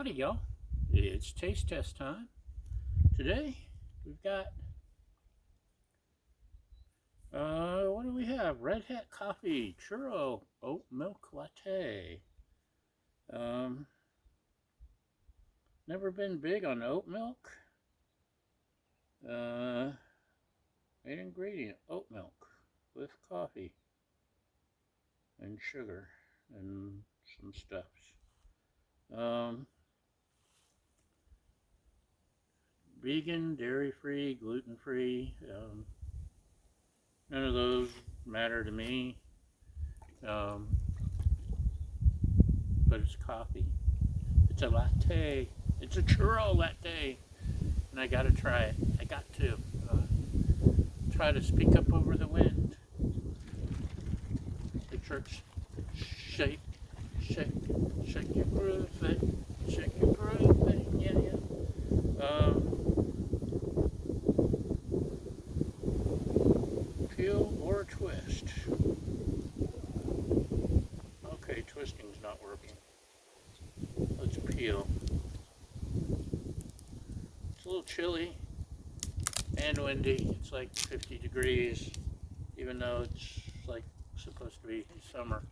Howdy, y'all. It's taste test time. Today we've got what do we have? Red Hat Coffee Churro Oat Milk Latte. Never been big on oat milk. Main ingredient: oat milk with coffee and sugar and some stuffs. Vegan, dairy-free, gluten-free. None of those matter to me. But it's coffee. It's a latte. It's a churro latte. And I gotta try it. I got to. Try to speak up over the wind. The church. Shake, shake, shake your groove thing. Shake your groove thing. Yeah, yeah. Peel or twist. Okay, twisting's not working. Let's peel. It's a little chilly and windy. It's like 50 degrees, even though it's like supposed to be summer.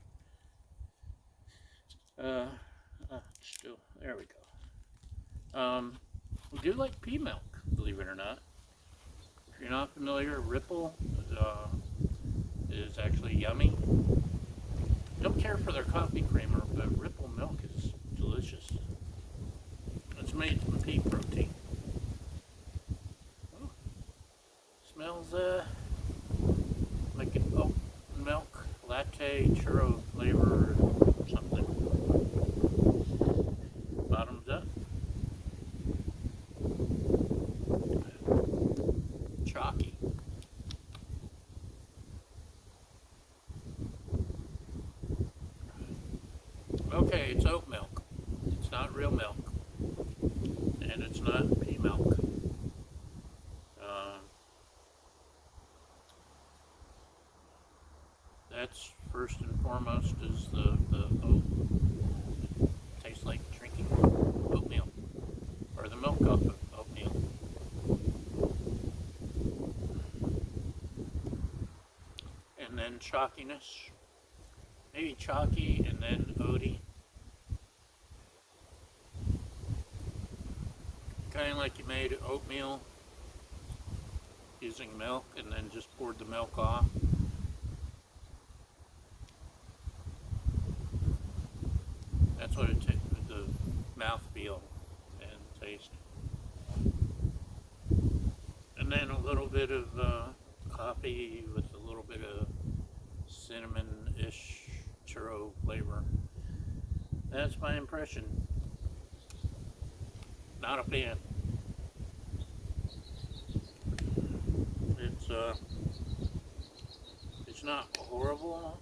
Still, there we go. We do like pea milk, believe it or not. If you're not familiar, Ripple is actually yummy. Don't care for their coffee creamer, but Ripple milk is delicious. It's made from pea protein. Oh, smells like an oat milk latte churro flavor or something. Bottoms up. Chalky. Okay, it's oat milk. It's not real milk. And it's not pea milk. That's first and foremost is the oat. It tastes like drinking oatmeal. Or the milk off of oatmeal. And then chalkiness. Maybe chalky and then oaty. Kind of like you made oatmeal using milk and then just poured the milk off. That's what it takes with the mouthfeel and taste. And then a little bit of coffee with a little bit of cinnamon-ish churro flavor. That's my impression. Not a fan. It's not horrible,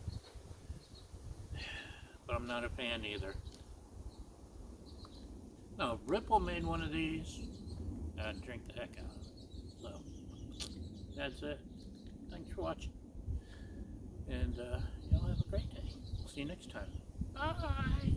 but I'm not a fan either. No, if Ripple made one of these, I'd drink the heck out of it. So, that's it. Thanks for watching. And y'all have a great day. See you next time. Bye!